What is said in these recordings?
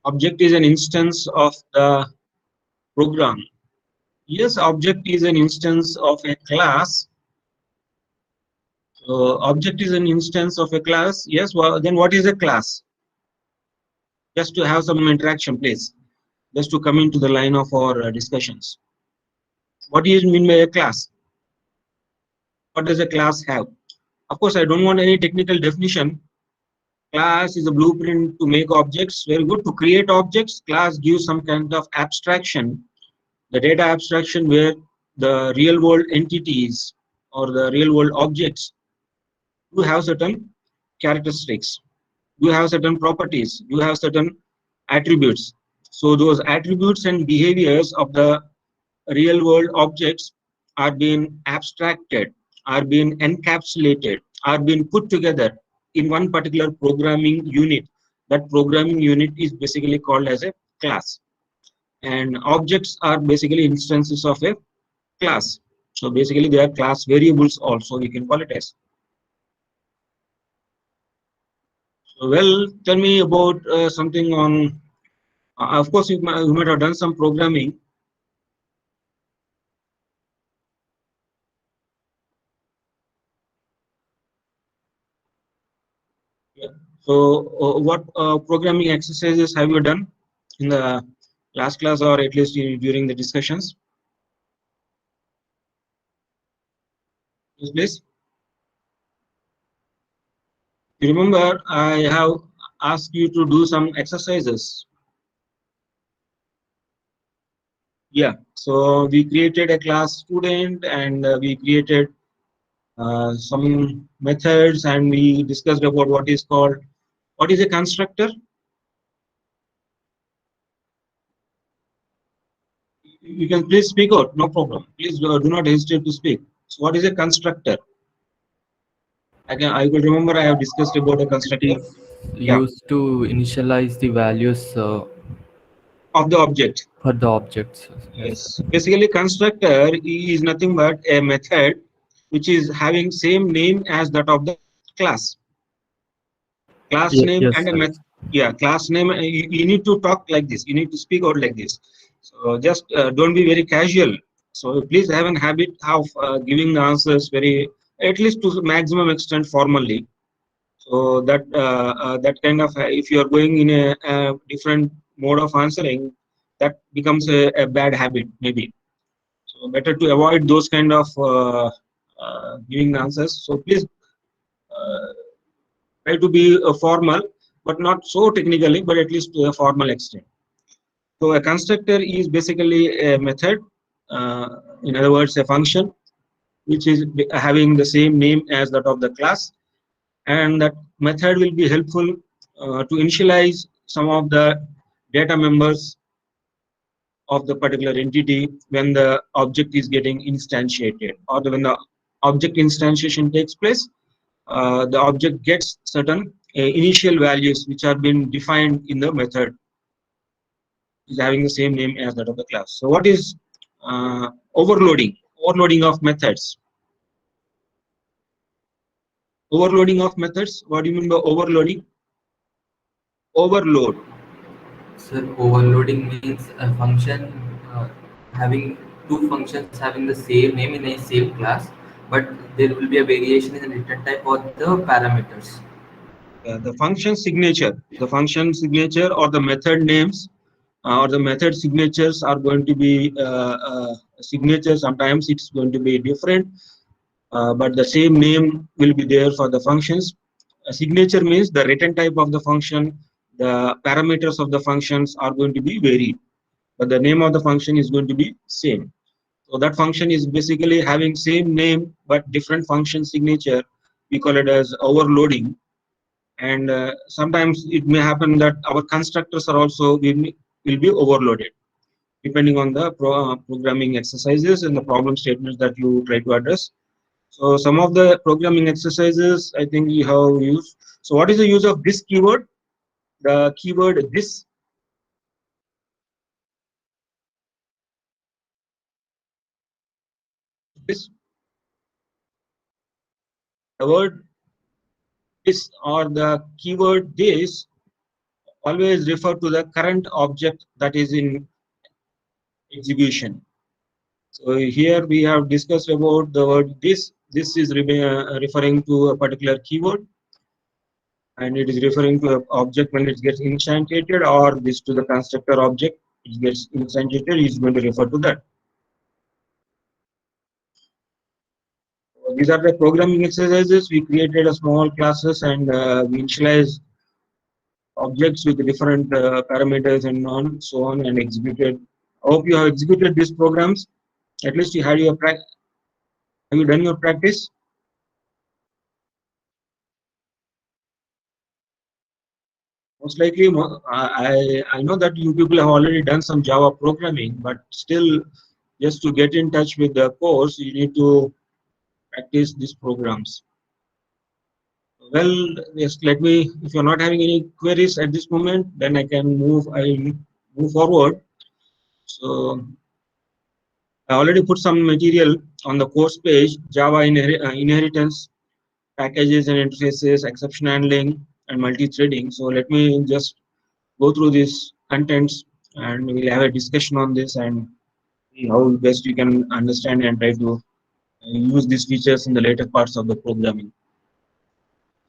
Object is an instance of the program. Yes, object is an instance of a class. So object is an instance of a class. Yes, well, then what is a class? Just to have some interaction, please. Just to come into the line of our discussions. What do you mean by a class? What does a class have? Of course, I don't want any technical definition. Class is a blueprint to make objects. Very good. To create objects, class gives some kind of abstraction, the data abstraction where the real world entities or the real world objects do have certain characteristics, do have certain properties, do have certain attributes. So those attributes and behaviors of the real world objects are being abstracted, are being encapsulated, are being put together in one particular programming unit. That programming unit is basically called as a class. And objects are basically instances of a class. So basically they are class variables also, we can call it as. So, well, tell me about something on, of course you might have done some programming. Yeah. So what programming exercises have you done in the last class or at least during the discussions? Yes, please. You remember I have asked you to do some exercises. Yeah, so we created a class student and we created some methods and we discussed about what is called, what is a constructor? You can please speak out, no problem. Please do not hesitate to speak. So what is a constructor? I will remember I have discussed about a It constructor. is Yeah, used to initialize the values of the object. for the objects. Yes, Yes, basically constructor is nothing but a method which is having same name as that of the class. Class name yes, and a sir. method. Yeah, class name. You need to talk like this. You need to speak out like this. So just don't be very casual. So please have an habit of giving the answers very, at least to the maximum extent formally. So that that kind of if you are going in a different mode of answering, that becomes a bad habit maybe. So better to avoid those kind of giving answers. So please uh, try to be formal, but not so technically, but at least to a formal extent. So a constructor is basically a method, uh, in other words, a function which is having the same name as that of the class, and that method will be helpful to initialize some of the data members of the particular entity when the object is getting instantiated, or when the object instantiation takes place. The object gets certain initial values which are being defined in the method, is having the same name as that of the class. So what is overloading? Overloading of methods. Overloading of methods. What do you mean by overloading? Overload. Sir, overloading means a function having two functions having the same name in a same class, but there will be a variation in the return type or the parameters. The function signature. The function signature or the method names or the method signatures are going to be signature. Sometimes it's going to be different, but the same name will be there for the functions. A signature means the return type of the function, the parameters of the functions are going to be varied, but the name of the function is going to be same. So that function is basically having same name but different function signature. We call it as overloading. And sometimes it may happen that our constructors are also will be overloaded depending on the programming exercises and the problem statements that you try to address. So some of the programming exercises I think you have used. So what is the use of this keyword? The keyword this, the word this or the keyword this always refer to the current object that is in execution. So here we have discussed about the word this. This is referring to a particular keyword, and it is referring to an object when it gets instantiated, or this to the constructor object it gets instantiated is going to refer to that. So these are the programming exercises. We created a small classes and we initialized objects with different parameters and so on and executed. I hope you have executed these programs. At least you had your have you done your practice? Most likely, I know that you people have already done some Java programming, but still, just to get in touch with the course, you need to practice these programs. Well, yes, let me. If you're not having any queries at this moment, then I can move. I move forward. So I already put some material on the course page: Java inheritance, packages and interfaces, exception handling, and multi-threading. So let me just go through these contents, and we'll have a discussion on this and see how best you can understand and try to use these features in the later parts of the programming.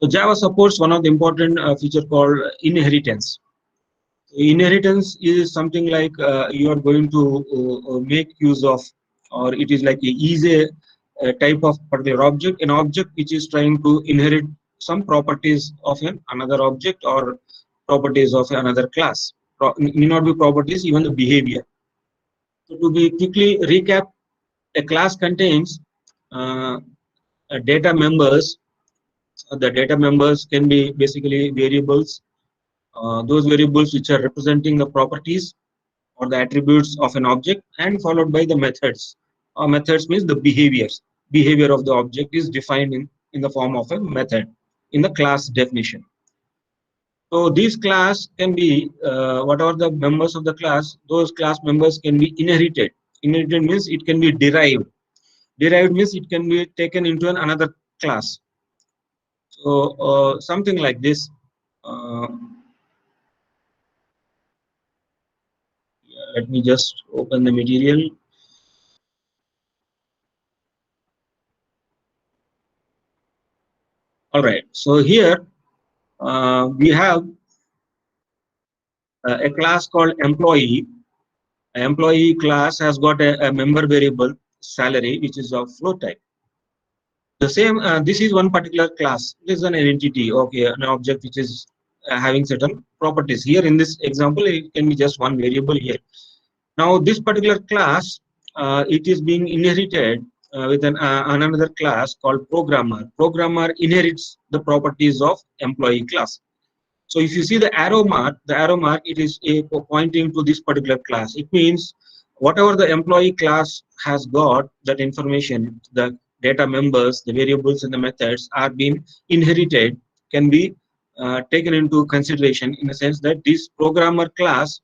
So Java supports one of the important feature called inheritance. Inheritance is something like you are going to make use of, or it is like a easy type of particular object, an object which is trying to inherit some properties of another object or properties of another class. Need not be properties, even the behavior. So to be quickly recap, a class contains uh, data members. The data members can be basically variables, those variables which are representing the properties or the attributes of an object, and followed by the methods. Methods means the behaviors. Behavior of the object is defined in the form of a method in the class definition. So these class can be whatever the members of the class, those class members can be inherited. Inherited means it can be derived. Derived means it can be taken into another class. So something like this. Uh, Let me just open the material. All right. So here we have a class called employee. Employee class has got a member variable salary, which is of float type. The same, this is one particular class. This is an entity, okay, an object which is having certain properties. Here in this example, it can be just one variable here. Now, this particular class, it is being inherited with another class called programmer. Programmer inherits the properties of employee class. So if you see the arrow mark, it is pointing to this particular class. It means whatever the employee class has got, that information, the data members, the variables and the methods are being inherited, can be taken into consideration in the sense that this programmer class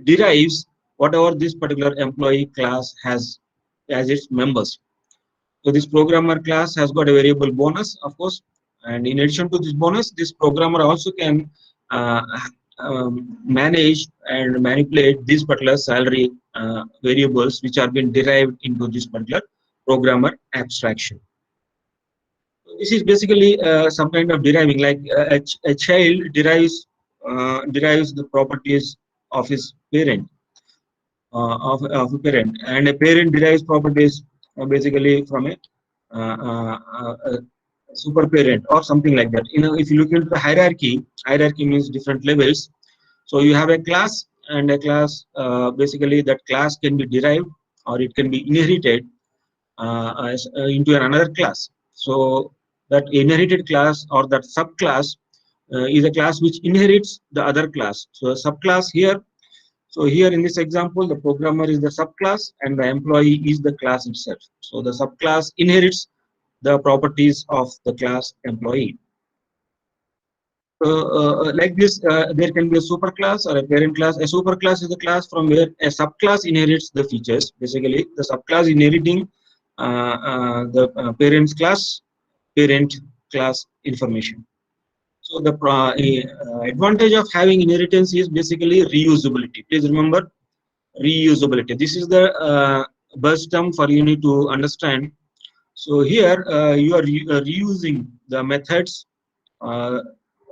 derives whatever this particular employee class has as its members. So this programmer class has got a variable bonus, of course, and in addition to this bonus, this programmer also can uh, manage and manipulate these particular salary variables which are being derived into this particular programmer abstraction. So this is basically some kind of deriving, like a child derives the properties of his parent, of a parent, and a parent derives properties basically from a super parent or something like that. You know, if you look into the hierarchy means different levels. So you have a class, and a class, basically that class can be derived or it can be inherited into another class. So that inherited class or that subclass is a class which inherits the other class. So a subclass here. So here in this example, the programmer is the subclass and the employee is the class itself. So the subclass inherits the properties of the class employee. So like this, there can be a superclass or a parent class. A superclass is a class from where a subclass inherits the features. Basically, the subclass inheriting the parent class information. So the advantage of having inheritance is basically reusability. Please remember reusability. This is the buzz term for you need to understand. So here you are reusing the methods, uh,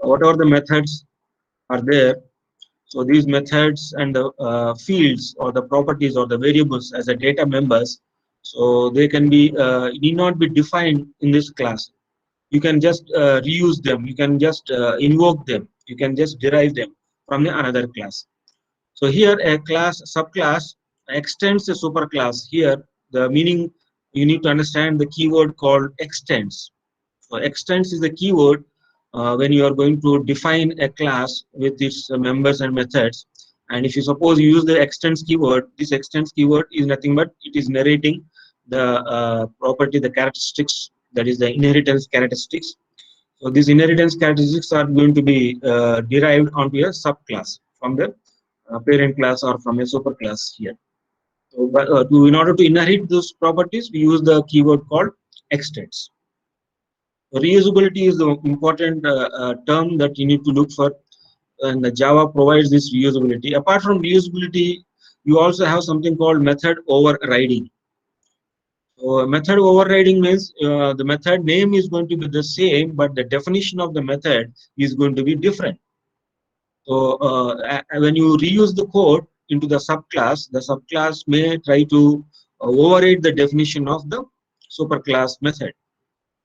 whatever the methods are there. So these methods and the fields or the properties or the variables as a data members, so they can be need not be defined in this class. You can just reuse them. You can just invoke them. You can just derive them from another class. So here a class subclass extends a superclass. Here the meaning you need to understand the keyword called extends. So extends is the keyword when you are going to define a class with its members and methods. And if you suppose you use the extends keyword, this extends keyword is nothing but it is narrating the property, the characteristics, that is the inheritance characteristics. So these inheritance characteristics are going to be derived onto a subclass from the parent class or from a superclass here. So, in order to inherit those properties, we use the keyword called extends. Reusability is the important term that you need to look for, and the Java provides this reusability. Apart from reusability, you also have something called method overriding. So method overriding means the method name is going to be the same, but the definition of the method is going to be different. So when you reuse the code into the subclass may try to override the definition of the superclass method.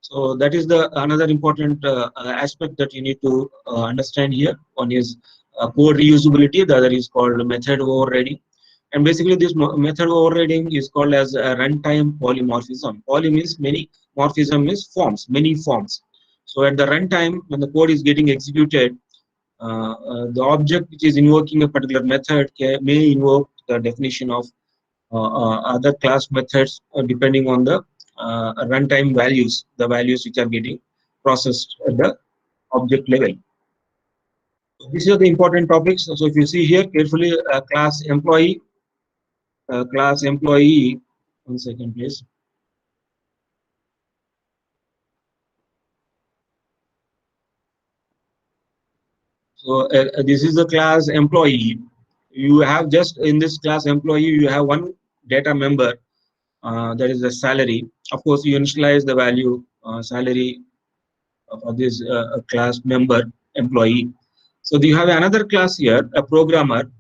So that is the another important aspect that you need to understand here. One is code reusability, the other is called method overriding. And basically this method overriding is called as a runtime polymorphism. Poly means many, morphism is forms, many forms. So at the runtime, when the code is getting executed, the object which is invoking a particular method may invoke the definition of other class methods depending on the runtime values, the values which are getting processed at the object level. So these are the important topics. So if you see here carefully, class employee. One second, please. So this is the class employee. You have just in this class employee, you have one data member that is the salary. Of course, you initialize the value salary for this class member employee. So you have another class here, a programmer.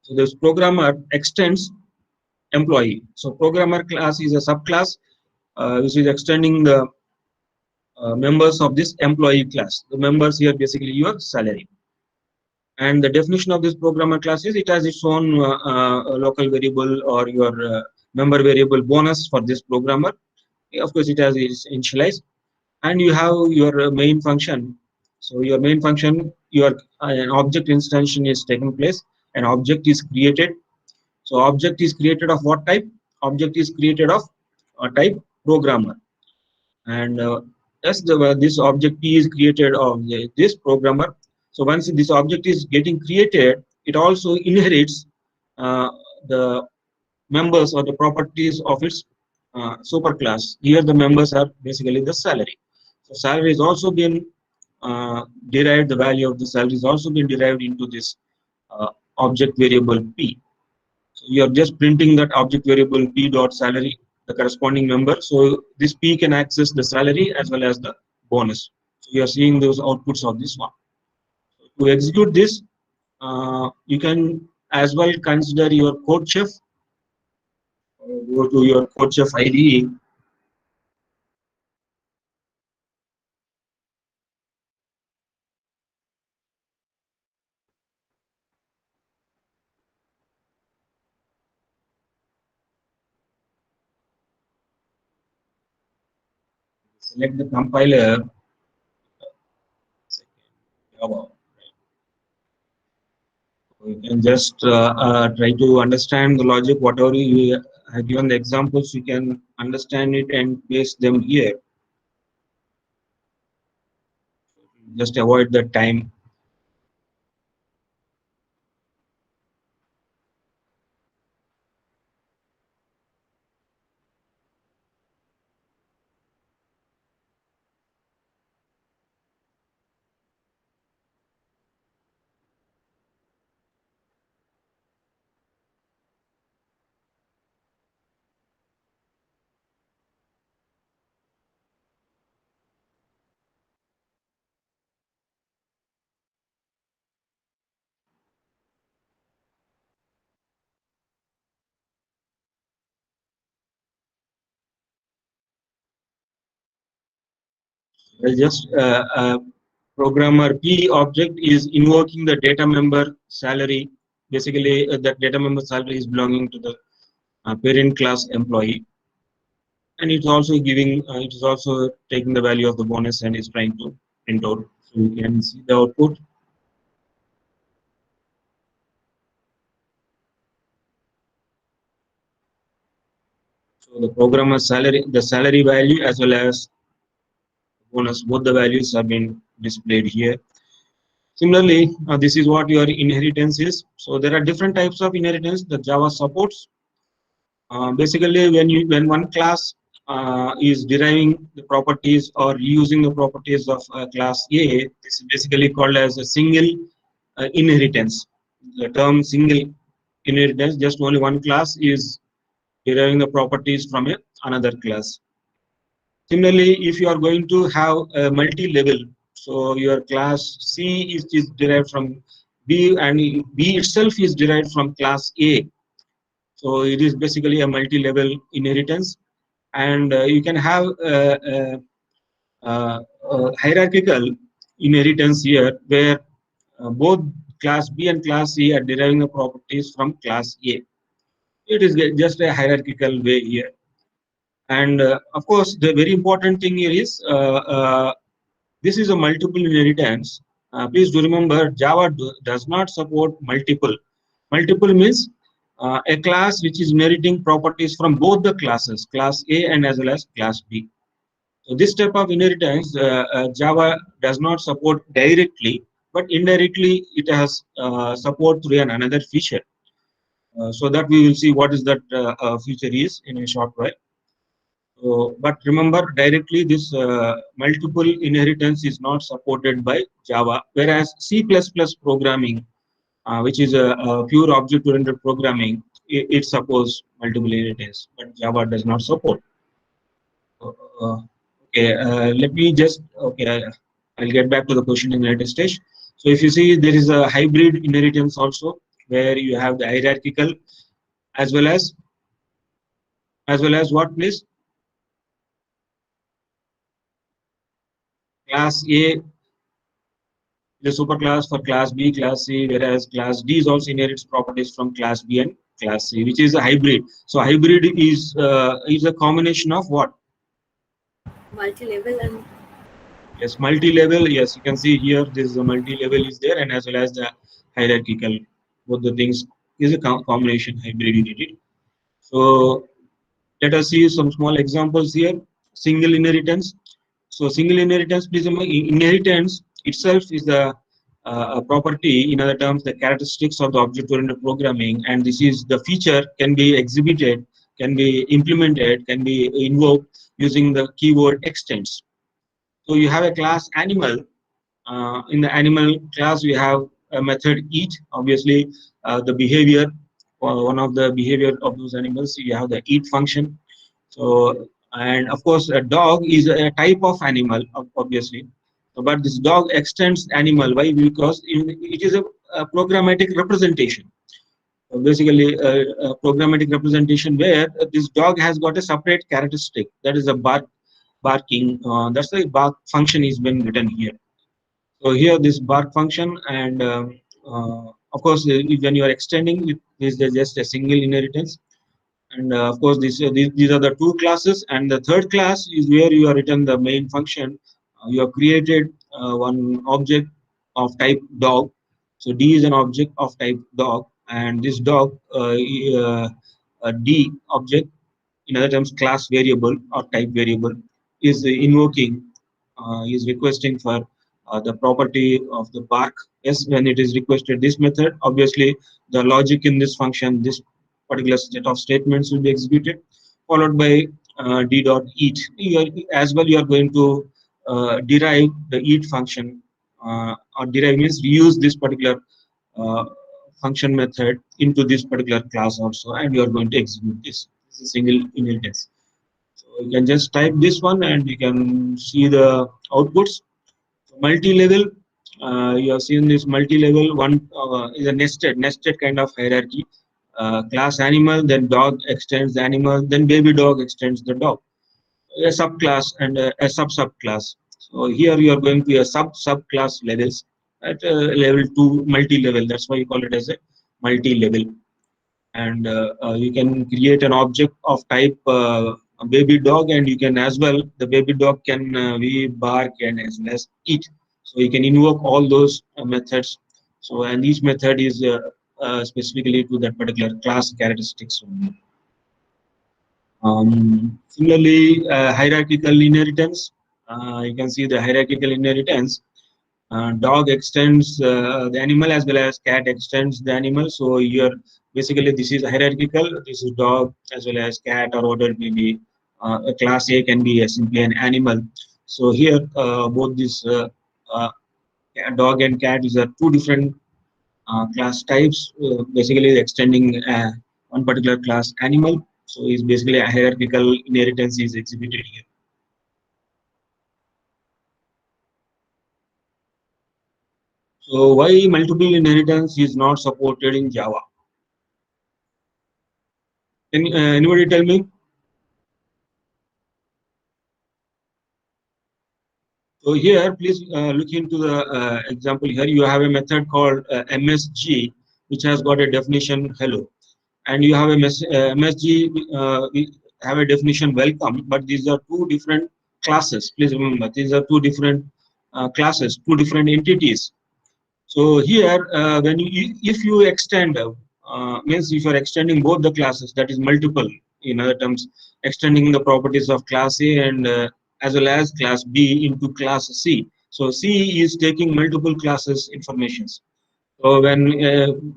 So this programmer extends employee. So programmer class is a subclass which is extending the members of this employee class. The members here basically your salary. And the definition of this programmer class is it has its own local variable or your member variable bonus for this programmer. Of course, it has its initialized, and you have your main function. So your main function, your an object instantiation is taken place. An object is created. So object is created of what type? Object is created of type programmer, and yes, this object P is created of this programmer. So once this object is getting created, it also inherits the members or the properties of its superclass. Here the members are basically the salary. So salary is also been derived, the value of the salary is also been derived into this object variable P. So you are just printing that object variable P dot salary, the corresponding member. So this P can access the salary as well as the bonus. So you are seeing those outputs of this one. To execute this, you can as well consider your CodeChef. Go to your CodeChef IDE. Select the compiler. Java. You can just try to understand the logic, whatever you have given the examples, you can understand it and paste them here. Just avoid the time. Just programmer P object is invoking the data member salary. Basically, that data member salary is belonging to the parent class employee, and it's also giving. It is also taking the value of the bonus and is trying to print out. So you can see the output. So the programmer salary, the salary value as well as bonus, both the values have been displayed here. Similarly, this is what your inheritance is. So there are different types of inheritance that Java supports. Basically, when one class is deriving the properties or using the properties of class A, this is basically called as a single inheritance. The term single inheritance, just only one class is deriving the properties from another class. Similarly, if you are going to have a multi-level, so your class C is derived from B and B itself is derived from class A. So it is basically a multi-level inheritance, and you can have hierarchical inheritance here, where both class B and class C are deriving the properties from class A. It is just a hierarchical way here. And of course, the very important thing here is this is a multiple inheritance. Please do remember, Java does not support multiple. Multiple means a class which is inheriting properties from both the classes, class A and as well as class B. So this type of inheritance, Java does not support directly, but indirectly it has support through another feature. So that we will see what is that feature is in a short while. So, but remember, directly this multiple inheritance is not supported by Java, whereas C++ programming, which is a pure object-oriented programming, it supports multiple inheritance, but Java does not support. Uh, okay, let me just, okay, I'll get back to the question in later stage. So if you see, there is a hybrid inheritance also, where you have the hierarchical as well as what, please? Class A, the superclass for class B, class C, whereas class D is also inherits properties from class B and class C, which is a hybrid. So hybrid is a combination of what? Multi-level and Yes, multi-level. Yes, you can see here this is a multi-level is there, and as well as the hierarchical. Both the things is a combination hybrid unit. So let us see some small examples here. Single inheritance. So single inheritance, please remember, inheritance itself is the a property, in other terms, the characteristics of the object-oriented programming, and this is the feature can be exhibited, can be implemented, can be invoked using the keyword extends. So you have a class animal. In the animal class, we have a method eat. Obviously, the behavior, one of the behavior of those animals, you have the eat function. So, and of course, a dog is a type of animal, obviously. But this dog extends animal. Why? Because it is a programmatic representation. Basically, a programmatic representation where this dog has got a separate characteristic. That is a barking. That's the bark function is been written here. So here this bark function, and of course, when you are extending, it is just a single inheritance. And of course, these are the two classes, and the third class is where you are written the main function. You have created one object of type dog. So D is an object of type dog, and this dog a D object, in other terms, class variable or type variable, is invoking, is requesting for the property of the bark. Yes, when it is requested this method, obviously the logic in this function, this particular set of statements will be executed, followed by d dot eat. As well, you are going to derive the eat function, or derive means use this particular uh, function method into this particular class also, and you are going to execute this. This is a single inheritance. So you can just type this one, and you can see the outputs. Multi-level, you have seen this multi-level one is a nested kind of hierarchy. Class animal, then dog extends the animal, then baby dog extends the dog. A subclass and a sub-subclass. So here you are going to a subclass levels at level 2 multi-level. That's why you call it as a multi-level. And you can create an object of type baby dog, and you can as well, the baby dog can be bark and as well as eat. So you can invoke all those methods. So and each method is specifically to that particular class characteristics only. Similarly, hierarchical inheritance. You can see the hierarchical inheritance. Dog extends the animal as well as cat extends the animal. So here, basically, this is hierarchical. This is dog as well as cat, or whatever it may be. A class A can be simply an animal. So here, both this uh, dog and cat is two different class types. Basically, extending one particular class animal. So is basically a hierarchical inheritance is exhibited here. So why multiple inheritance is not supported in Java? Can anybody tell me? So here, please look into the example here. You have a method called MSG, which has got a definition hello, and you have a MSG we have a definition welcome. But these are two different classes. Please remember, these are two different classes, two different entities. So here, when if you extend, means if you are extending both the classes, that is multiple. In other terms, extending the properties of class A and as well as class B into class C. So C is taking multiple classes informations. So when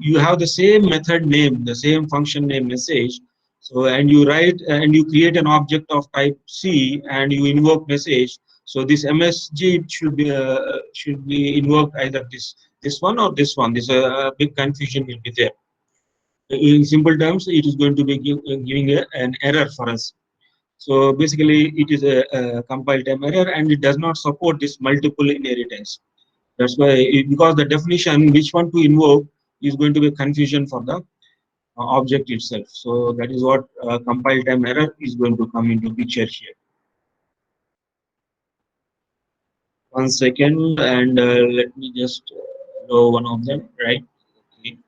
you have the same method name, the same function name message, so and you write and you create an object of type C and you invoke message. So this MSG should be invoked either this one or this one. This big confusion will be there. In simple terms, it is going to be giving an error for us. So basically, it is a compile time error, and it does not support this multiple inheritance. That's why, because the definition which one to invoke is going to be confusion for the object itself. So that is what compile time error is going to come into picture here. 1 second, and let me just know one of them, right? Okay.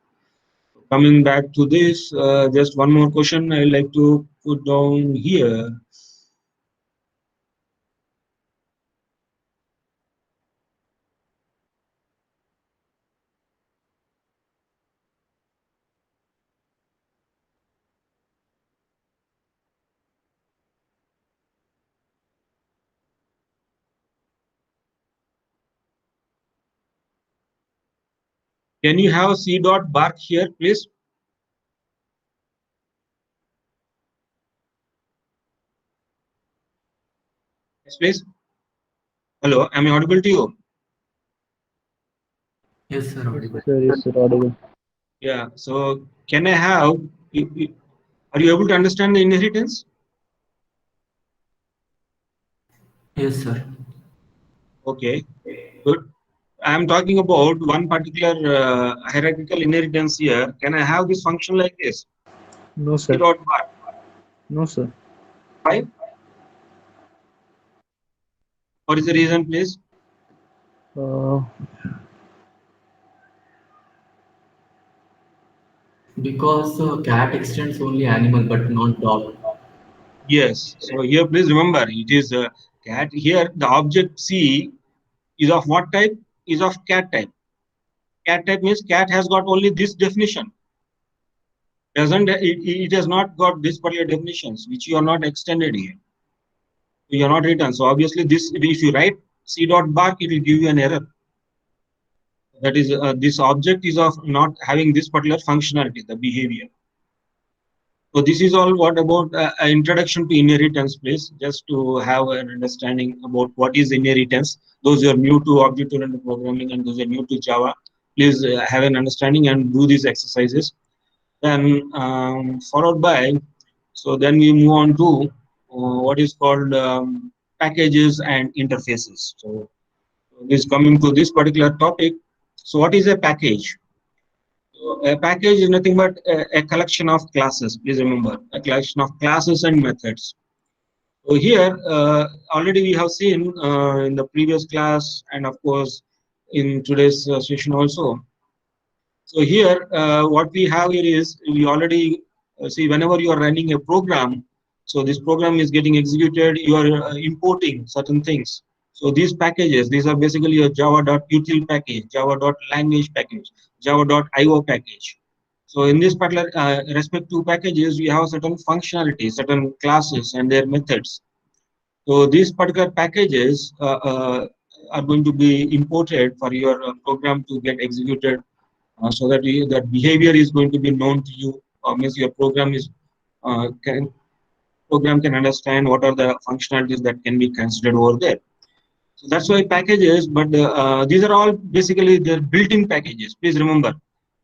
Coming back to this, just one more question I like to put down here. Can you have C dot bark here, please? Yes, please. Hello, am I audible to you? Yes, sir. Audible. Yes, sir, audible. Yeah. So can I have? Are you able to understand the inheritance? Yes, sir. Okay. Good. I am talking about one particular hierarchical inheritance here. Can I have this function like this? No, C sir. dot bar. No, sir. Why? What is the reason, please? Uh, Because cat extends only animal but not dog. Yes. So here, please remember, it is cat. Here, the object C is of what type? Is of cat type. Cat type means cat has got only this definition. Doesn't it has not got this particular definitions which you are not extended here. You are not written. So obviously, this if you write C dot bark, it will give you an error. That is, this object is of not having this particular functionality, the behavior. So this is all what about introduction to inheritance, please, just to have an understanding about what is inheritance. Those who are new to object-oriented programming and those who are new to Java, please have an understanding and do these exercises. Then followed by, so then we move on to what is called packages and interfaces. So this coming to this particular topic. So what is a package? A package is nothing but a collection of classes. Please remember, a collection of classes and methods. So here, already we have seen in the previous class, and of course in today's session also. So here, what we have here is we already see whenever you are running a program. So this program is getting executed. You are importing certain things. So these packages, these are basically a java.util package, java.language package, java.io package. So in this particular respective packages, we have certain functionalities, certain classes and their methods. So these particular packages are going to be imported for your program to get executed, so that that behavior is going to be known to you. Means your program can understand what are the functionalities that can be considered over there. So that's why packages, but these are all basically they're built-in packages. Please remember.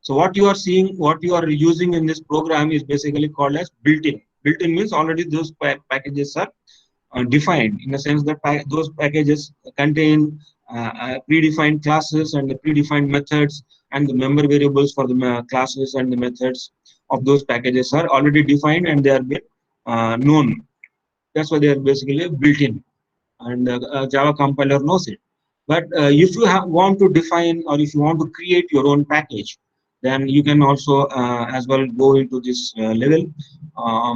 So what you are seeing, what you are using in this program is basically called as built-in. Built-in means already those packages are defined, in the sense that those packages contain predefined classes and the predefined methods, and the member variables for the classes and the methods of those packages are already defined, and they are being known. That's why they are basically built in, and Java compiler knows it. But if you want to define, or if you want to create your own package, then you can also as well go into this level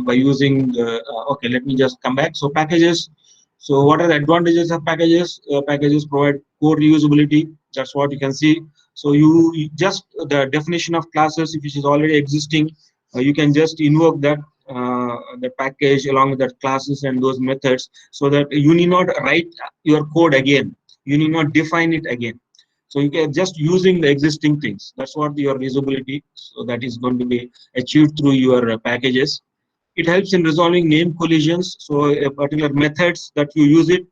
by using the, okay, let me just come back. So packages. So what are the advantages of packages? Packages provide code reusability. That's what you can see. So you just the definition of classes, if it is already existing, you can just invoke that the package along with that classes and those methods, so that you need not write your code again. You need not define it again. So you can just using the existing things. That's what your reusability. So that is going to be achieved through your packages. It helps in resolving name collisions. So a particular methods that you use it,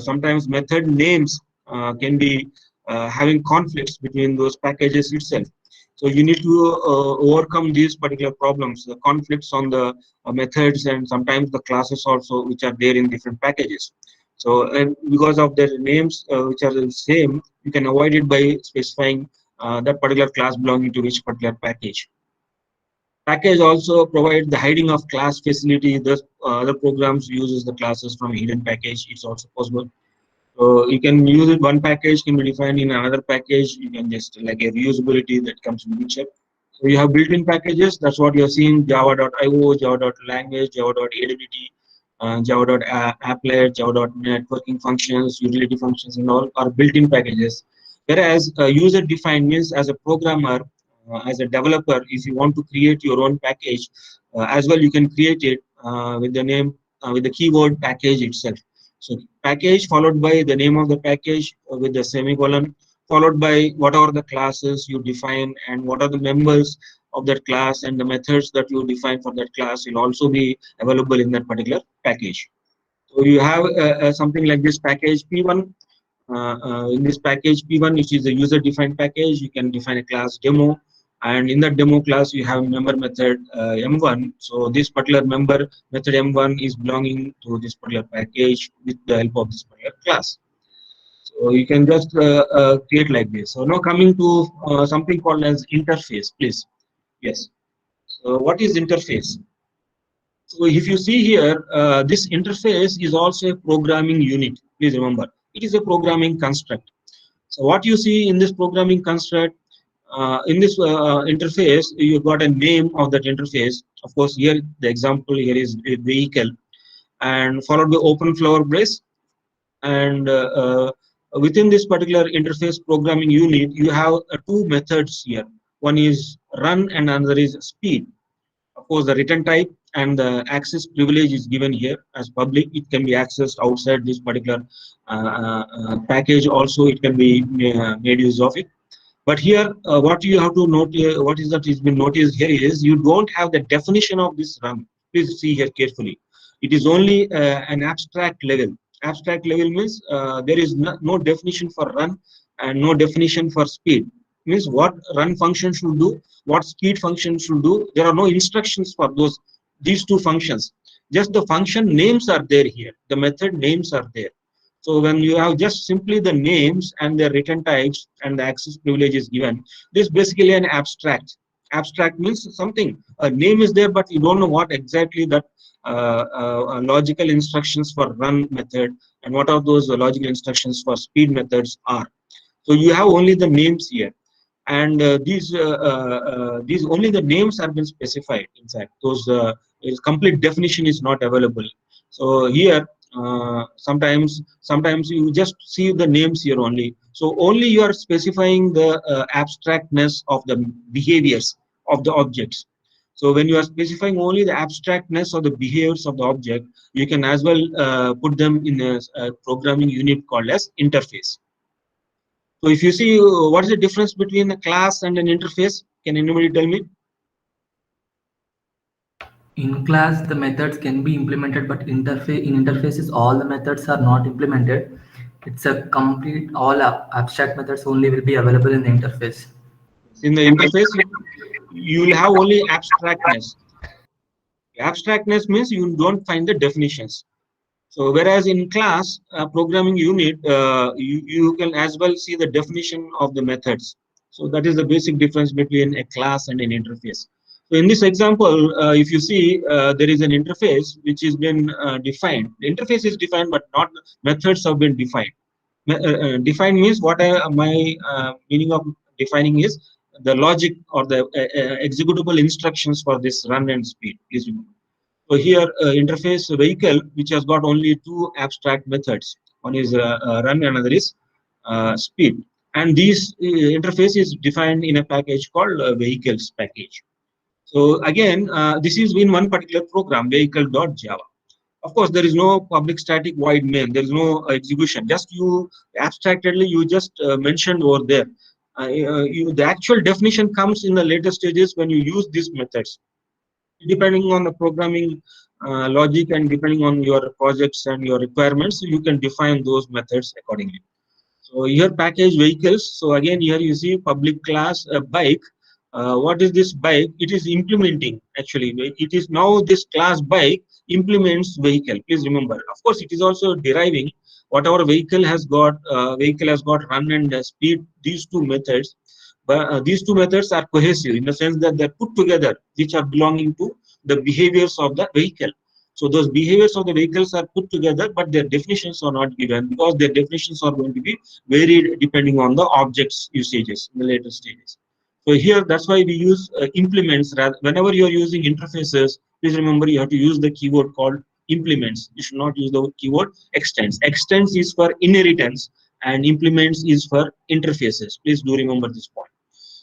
sometimes method names can be having conflicts between those packages itself. So you need to overcome these particular problems, the conflicts on the methods, and sometimes the classes also, which are there in different packages. So and because of their names which are the same, you can avoid it by specifying that particular class belonging to which particular package. Package also provides the hiding of class facility. Thus, other programs uses the classes from a hidden package. It's also possible. So you can use it. One package can be defined in another package. You can just like a reusability that comes in picture. So you have built-in packages. That's what you're seeing: Java.io, Java.language, Java.add, Java.applet, Java.networking functions, utility functions, and all are built-in packages. Whereas user-defined means, as a programmer, as a developer, if you want to create your own package, as well, you can create it with the name, with the keyword package itself. So package followed by the name of the package with the semicolon, followed by what are the classes you define and what are the members of that class, and the methods that you define for that class will also be available in that particular package. So you have something like this package P1. In this package P1, which is a user-defined package, you can define a class demo, and in that demo class you have member method M1. So this particular member method M1 is belonging to this particular package with the help of this particular class. So you can just create like this. So now coming to something called as interface, please. Yes. So what is interface? So if you see here, this interface is also a programming unit. Please remember, it is a programming construct. So what you see in this programming construct, in this interface, you got a name of that interface. Of course, here the example here is a vehicle, and followed by open flower brace. And within this particular interface programming unit, you have two methods here. One is run and another is speed. Of course, the return type and the access privilege is given here as public. It can be accessed outside this particular package. Also, it can be made use of it. But here, what you have to note here, what is that is been noticed here is you don't have the definition of this run. Please see here carefully. It is only an abstract level. Abstract level means there is no definition for run and no definition for speed. Means what run function should do, what speed function should do. There are no instructions for these two functions. Just the function names are there here. The method names are there. So when you have just simply the names and their return types and the access privilege is given, this is basically an abstract. Abstract means something, a name is there, but you don't know what exactly that logical instructions for run method and what are those logical instructions for speed methods are. So you have only the names here, and these only the names have been specified. In fact, those complete definition is not available. So here, sometimes you just see the names here only. So only you are specifying the abstractness of the behaviors of the objects. So when you are specifying only the abstractness of the behaviors of the object, you can as well put them in a programming unit called as interface. So if you see, what is the difference between a class and an interface? Can anybody tell me? In class, the methods can be implemented, but in interfaces, all the methods are not implemented. It's a complete all abstract methods only will be available in the interface. In the interface, you will have only abstractness. Abstractness means you don't find the definitions. So whereas in class programming unit, you can as well see the definition of the methods. So that is the basic difference between a class and an interface. So in this example, if you see, there is an interface which has been defined. The interface is defined, but not methods have been defined. Define means what my meaning of defining is the logic or the executable instructions for this run and speed. Please remember. So here, interface vehicle, which has got only two abstract methods. One is run, another is speed. And these interface is defined in a package called vehicles package. So again, this is in one particular program, vehicle.java. Of course, there is no public static void main. There is no execution. Just you abstractedly, you just mentioned over there. The actual definition comes in the later stages when you use these methods, depending on the programming logic and depending on your projects and your requirements, you can define those methods accordingly. So here package vehicles. So again, here you see public class bike. What is this bike? It is implementing actually. It is now this class bike implements vehicle. Please remember. Of course, it is also deriving whatever vehicle has got run and speed. These two methods, but these two methods are cohesive in the sense that they're put together, which are belonging to the behaviors of the vehicle. So those behaviors of the vehicles are put together, but their definitions are not given because their definitions are going to be varied depending on the objects usages in the later stages. So here, that's why we use implements. Rather, whenever you are using interfaces, please remember you have to use the keyword called implements. You should not use the keyword extends. Extends is for inheritance, and implements is for interfaces. Please do remember this point.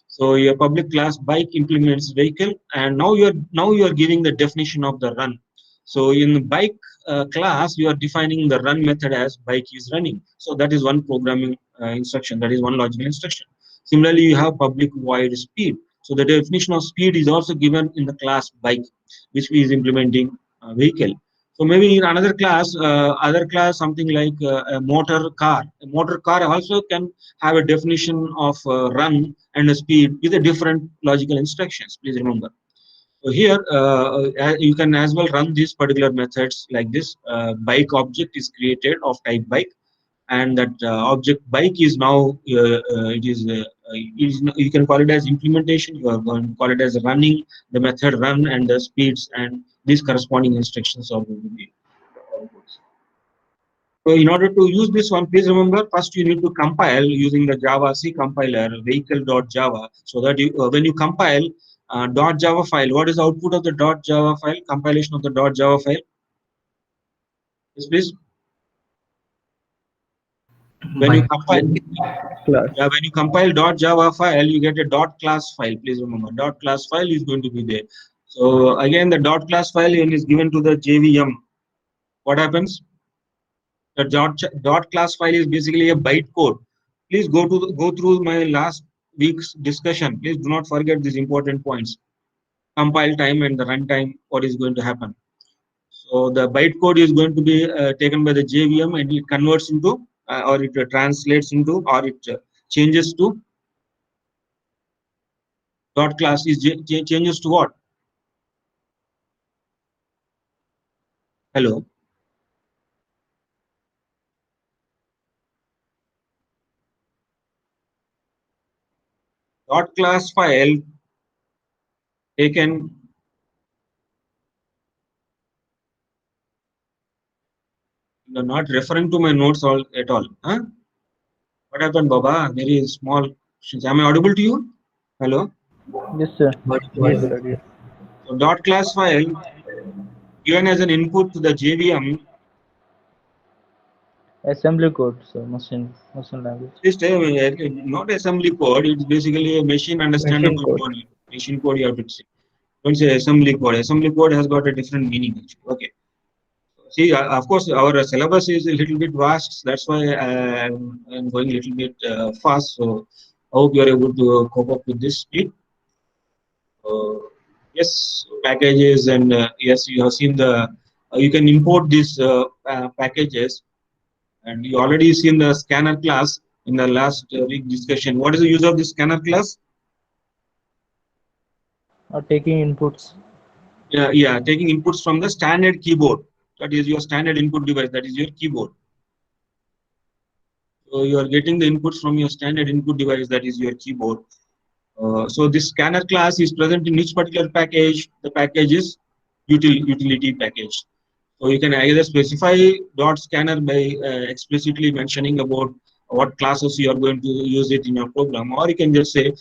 So your public class bike implements vehicle, and now you are giving the definition of the run. So in bike class, you are defining the run method as bike is running. So that is one programming instruction. That is one logical instruction. Similarly, you have public void speed. So the definition of speed is also given in the class bike, which is implementing vehicle. So maybe in another class, other class, something like a motor car. A motor car also can have a definition of run and a speed with a different logical instructions. Please remember. So here, you can as well run these particular methods like this. Bike object is created of type bike, and that object bike is now you can call it as implementation. You are going to call it as running, the method run and the speeds, and these corresponding instructions are going to be outputs. So in order to use this one, please remember first you need to compile using the Java C compiler vehicle.java, so that when you compile .java file, what is the output of the .java file? Compilation of the .java file. Yes, please. When you By compile, Class. yeah, when you compile .java file, you get a .class file. Please remember, .class file is going to be there. So again, the .class file is given to the JVM. What happens? The .class file is basically a bytecode. Please go through my last week's discussion. Please do not forget these important points. Compile time and the runtime. What is going to happen? So the bytecode is going to be taken by the JVM, and it converts into, or it translates into, or it changes to .class is changes to what? Hello. .class file taken. You're not referring to my notes at all. Huh? What happened, Baba? Very small. Am I audible to you? Hello? Yes, sir. But Audible, audible. So dot class file given as an input to the JVM. Assembly code, sir. Machine language. This not assembly code. It's basically a machine Machine understandable code. code. Machine code you have to say. Don't say assembly code. Assembly code has got a different meaning. Actually. Okay. See, of course, our syllabus is a little bit vast. That's why I'm going a little bit fast. So I hope you are able to cope up with this speed. Yes, packages, and yes, you have seen the. You can import these packages, and you already seen the scanner class in the last week discussion. What is the use of this scanner class? Taking inputs. Yeah, taking inputs from the standard keyboard. That is your standard input device. That is your keyboard. So you are getting the inputs from your standard input device. That is your keyboard. So this scanner class is present in each particular package. The package is utility package. So you can either specify dot scanner by explicitly mentioning about what classes you are going to use it in your program, or you can just say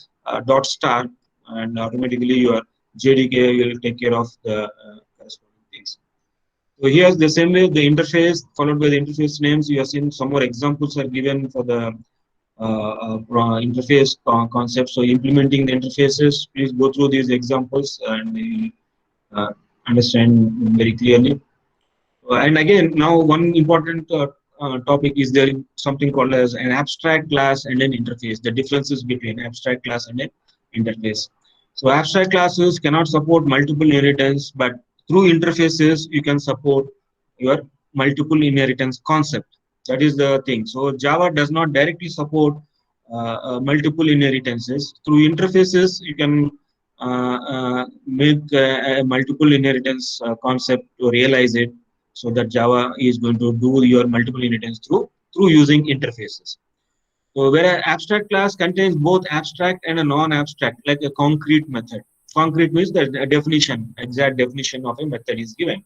dot star, and automatically your JDK will take care of the corresponding things. So here's the same way the interface followed by the interface names. You have seen some more examples are given for the interface concept. So implementing the interfaces, please go through these examples and you understand very clearly. And again, now one important topic is there something called as an abstract class and an interface. The differences between abstract class and an interface. So abstract classes cannot support multiple inheritance, but through interfaces you can support your multiple inheritance concept. That is the thing. So Java does not directly support multiple inheritances. Through interfaces, you can make a multiple inheritance concept to realize it, so that Java is going to do your multiple inheritance through using interfaces. So where abstract class contains both abstract and a non-abstract, like a concrete method. Concrete means that a definition, exact definition of a method is given.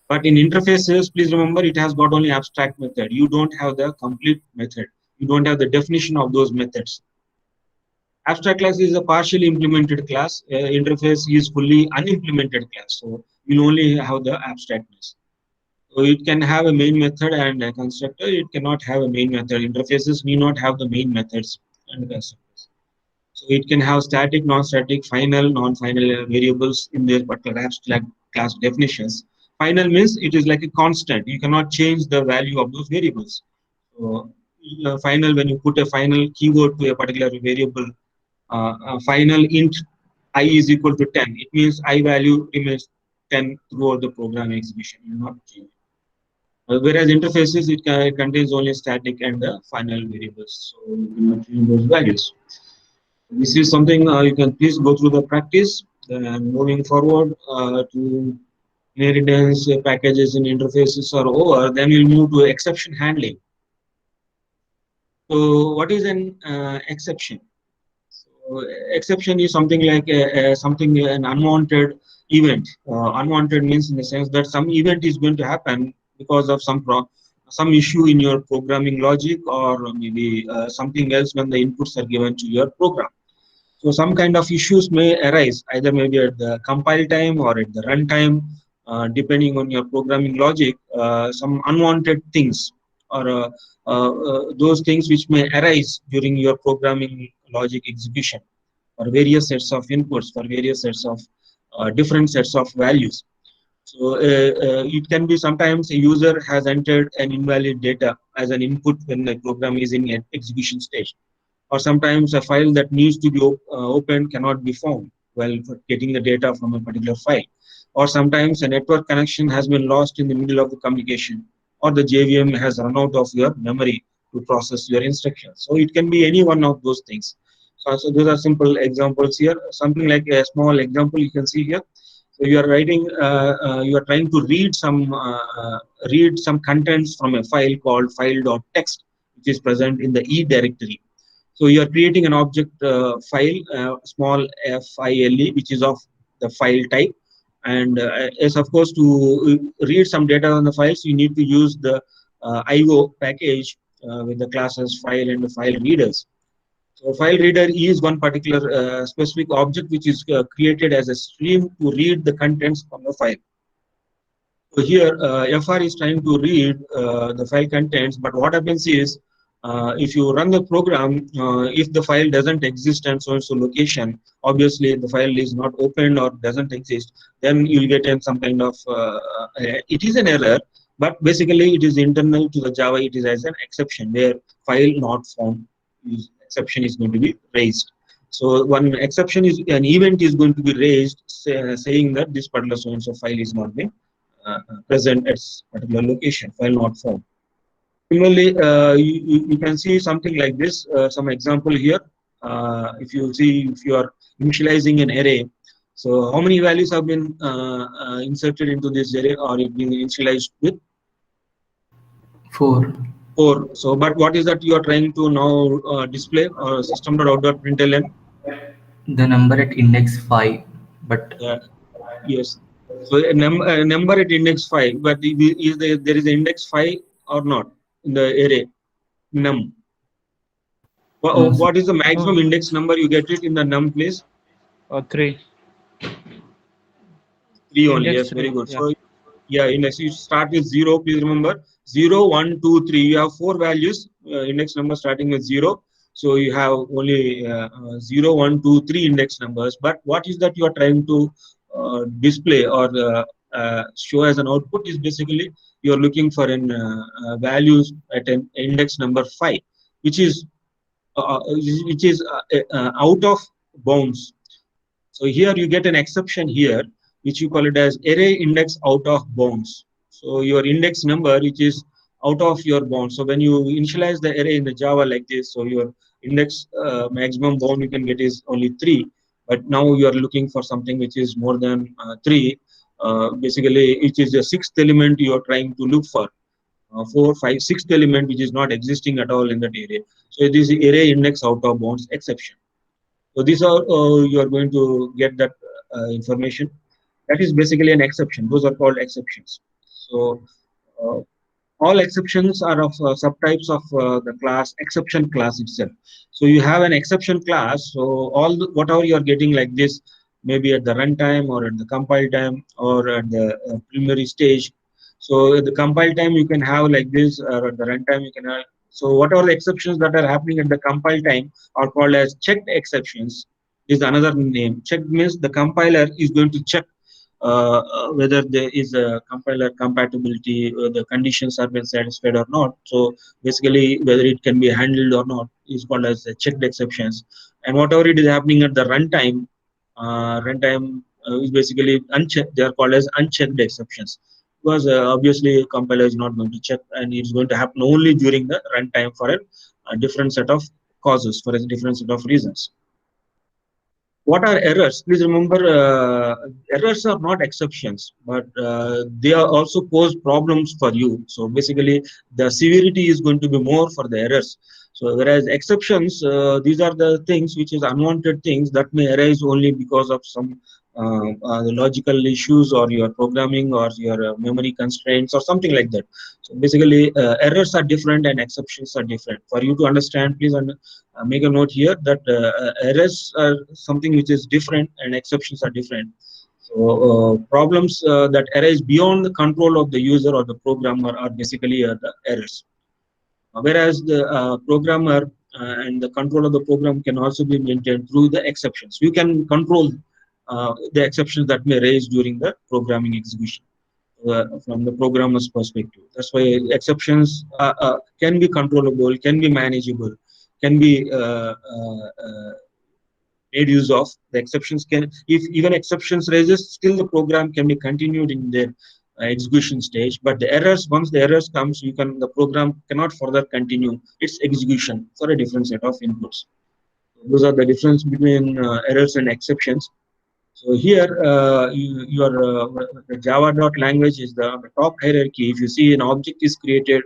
But in interfaces, please remember it has got only abstract method. You don't have the complete method. You don't have the definition of those methods. Abstract class is a partially implemented class. Interface is fully unimplemented class. So you only have the abstractness. So it can have a main method and a constructor. It cannot have a main method. Interfaces need not have the main methods and constructors. So it can have static, non-static, final, non-final variables in their particular abstract class definitions. Final means it is like a constant. You cannot change the value of those variables. So final, when you put a final keyword to a particular variable, final int I is equal to 10. It means I value remains 10 throughout the program execution. You will not change. Whereas interfaces, it contains only static and final variables. So you cannot change those values. This is something you can please go through the practice. Then moving forward to inheritance packages and interfaces are over, then we'll move to exception handling. So what is an exception? So, exception is something like an unwanted event. Unwanted means in the sense that some event is going to happen because of some issue in your programming logic, or maybe something else when the inputs are given to your program. So some kind of issues may arise either maybe at the compile time or at the runtime, depending on your programming logic. Some unwanted things or those things which may arise during your programming logic execution for various sets of inputs, for various sets of different sets of values. So it can be sometimes a user has entered an invalid data as an input when the program is in an execution stage, or sometimes a file that needs to be opened cannot be found while getting the data from a particular file, or sometimes a network connection has been lost in the middle of the communication, or the JVM has run out of your memory to process your instructions. So it can be any one of those things. So those are simple examples here. Something like a small example you can see here. So you are writing, you are trying to read some contents from a file called file.txt, which is present in the E directory. So you are creating an object file, small file, which is of the file type. And as of course, to read some data on the files, you need to use the IO package with the classes file and the file readers. So file reader is one particular specific object which is created as a stream to read the contents from the file. So here FR is trying to read the file contents, but what happens is if you run the program, if the file doesn't exist and so and so location, obviously the file is not opened or doesn't exist, then you'll get in some kind of it is an error, but basically it is internal to the Java. It is as an exception where file not found exception is going to be raised. So one exception is an event is going to be raised saying that this particular so and so file is not being present at particular location, file not found. Similarly, you can see something like this, some example here. If you see, if you are initializing an array, so how many values have been inserted into this array, or it being initialized with? 4. 4. So, but what is that you are trying to now display or system.out.println? The number at index 5, but yes. So a number at index 5, but is there is an index 5 or not in the array num? What is the maximum index number you get it in the num place? 3. 3 only. Index Yes, 3, very good. yeah. So yeah, index you start with 0. Please remember 0, 1, 2, 3. You have 4 values. Index number starting with 0. So you have only 0, 1, 2, 3 index numbers. But what is that you are trying to display or show as an output is basically you are looking for an values at an index number 5, which is out of bounds. So here you get an exception here, which you call it as array index out of bounds. So your index number, which is out of your bounds. So when you initialize the array in the Java like this, so your index maximum bound you can get is only 3. But now you are looking for something which is more than 3. Basically, it is the 6th element you are trying to look for. 4, 5, 6th element which is not existing at all in that array. So it is the array index out of bounds exception. So these are you are going to get that information. That is basically an exception. Those are called exceptions. So all exceptions are of subtypes of the class exception class itself. So you have an exception class. So all whatever you are getting like this, maybe at the runtime or at the compile time or at the preliminary stage. So at the compile time you can have like this, or at the runtime you can have. So whatever the exceptions that are happening at the compile time are called as checked exceptions. Is another name. Checked means the compiler is going to check whether there is a compiler compatibility, the conditions are been satisfied or not. So basically, whether it can be handled or not is called as checked exceptions. And whatever it is happening at the runtime, is basically unchecked. They are called as unchecked exceptions, because obviously compiler is not going to check, and it's going to happen only during the runtime for a different set of causes, for a different set of reasons. What are errors? Please remember, errors are not exceptions, but they are also pose problems for you. So basically, the severity is going to be more for the errors. So whereas exceptions, these are the things which is unwanted things that may arise only because of some the logical issues or your programming or your memory constraints or something like that. So basically, errors are different and exceptions are different. For you to understand, please make a note here that errors are something which is different and exceptions are different. So problems that arise beyond the control of the user or the programmer are basically the errors. Whereas the programmer and the control of the program can also be maintained through the exceptions. You can control the exceptions that may raise during the programming execution from the programmer's perspective. That's why exceptions can be controllable, can be manageable, can be made use of. The exceptions can, if even exceptions raises, still the program can be continued in the execution stage. But the errors, once the errors comes, the program cannot further continue its execution for a different set of inputs. Those are the difference between errors and exceptions. So here, the Java language is the top hierarchy. If you see an object is created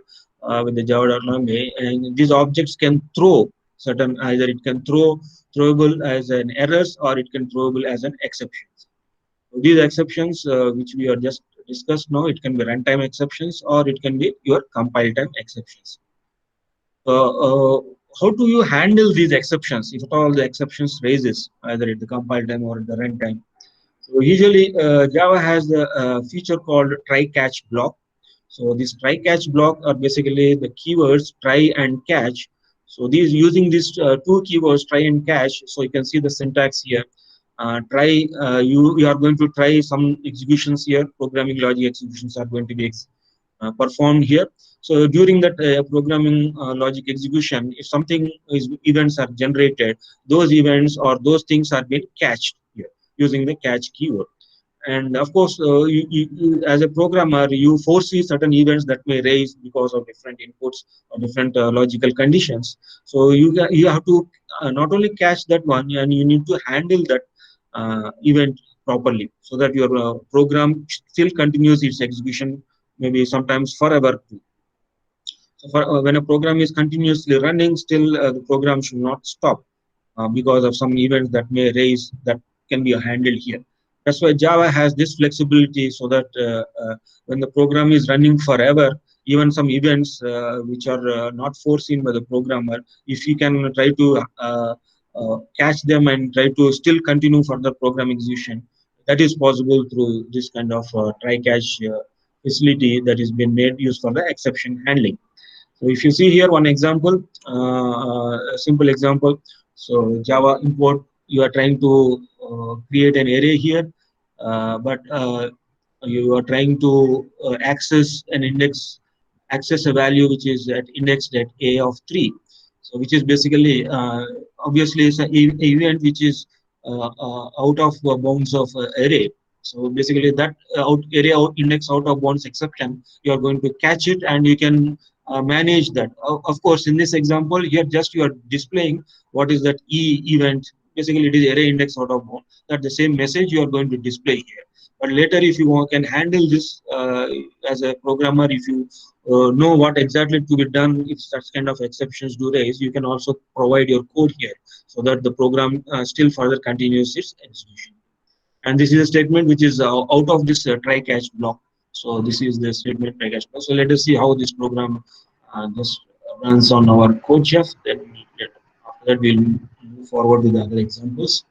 with the Java language, and these objects can throw either it can throwable as an errors or it can throwable as an exception. These exceptions, which we are just discussed now, it can be runtime exceptions or it can be your compile time exceptions. How do you handle these exceptions if at all the exceptions raises either at the compile time or at the runtime? So usually Java has a feature called try catch block. So this try catch block are basically the keywords try and catch. So these using these two keywords try and catch. So you can see the syntax here. Try you are going to try some executions here. Programming logic executions are going to be performed here. So during that programming logic execution, if something is events are generated, those events or those things are being catched here using the catch keyword. And of course, as a programmer, you foresee certain events that may raise because of different inputs or different logical conditions. So you have to not only catch that one, and you need to handle that event properly so that your program still continues its execution, maybe sometimes forever too. So when a program is continuously running, still the program should not stop because of some events that may raise that can be handled here. That's why Java has this flexibility so that when the program is running forever, even some events which are not foreseen by the programmer, if you can try to catch them and try to still continue further program execution, that is possible through this kind of try-catch facility that is being made use for the exception handling. So if you see here one example, a simple example. So Java import, you are trying to create an array here, but you are trying to access an index, access a value which is at indexed at a of 3. So which is basically, obviously it's an event which is out of bounds of array. So basically that array index out of bounds exception, you are going to catch it and you can manage that. Of course, in this example here, just you are displaying what is that event. Basically, it is array index out of bound. That the same message you are going to display here. But later, if you can handle this as a programmer, if you know what exactly to be done, if such kind of exceptions do raise, you can also provide your code here so that the program still further continues its execution. And this is a statement which is out of this try-catch block. So this is the statement try-catch block. So let us see how this program just runs on our CodeChef. Then after that we'll move forward with the other examples.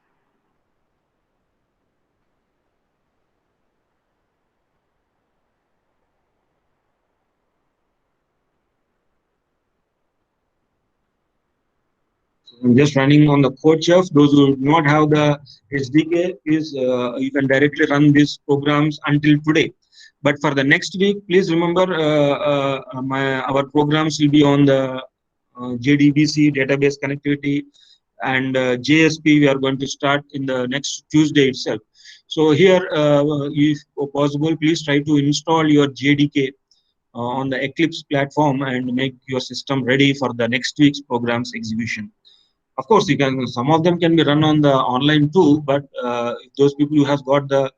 So I'm just running on the CodeChef. Those who do not have the SDK, is you can directly run these programs until today. But for the next week, please remember our programs will be on the JDBC database connectivity and JSP. We are going to start in the next Tuesday itself. So here, if possible, please try to install your JDK on the Eclipse platform and make your system ready for the next week's programs execution. Of course, you can. Some of them can be run on the online too, but those people who have got the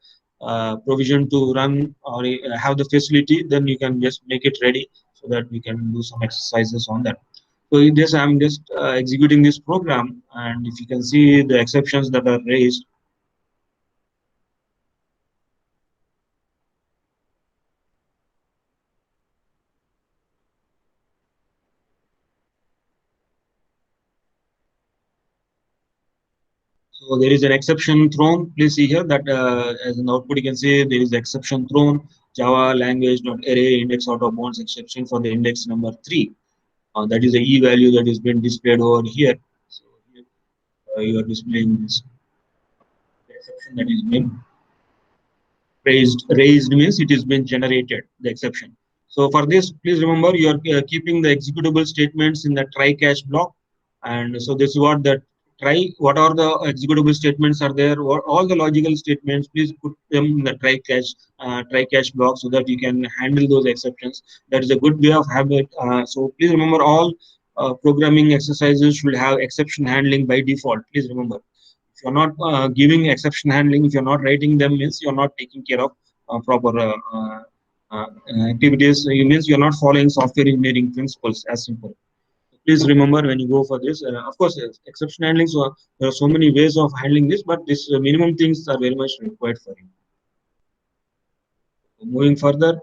provision to run or have the facility, then you can just make it ready so that we can do some exercises on that. So in this, I'm just executing this program, and if you can see the exceptions that are raised. So there is an exception thrown. Please see here that as an output you can see there is exception thrown. Java language dot array index out of bounds exception for the index number 3. That is the e value that is being displayed over here. So here, you are displaying this exception that is being raised means it is been generated, the exception. So for this, please remember you are keeping the executable statements in the try catch block. And so this is what the try, what are the executable statements are there, or all the logical statements, please put them in the try catch block so that you can handle those exceptions. That is a good way of having it. So please remember all programming exercises should have exception handling by default. Please remember. If you're not giving exception handling, if you're not writing them, means you're not taking care of proper activities. It means you're not following software engineering principles, as simple. Please remember when you go for this. Of course, exception handling. So there are so many ways of handling this, but this minimum things are very much required for you. Moving further,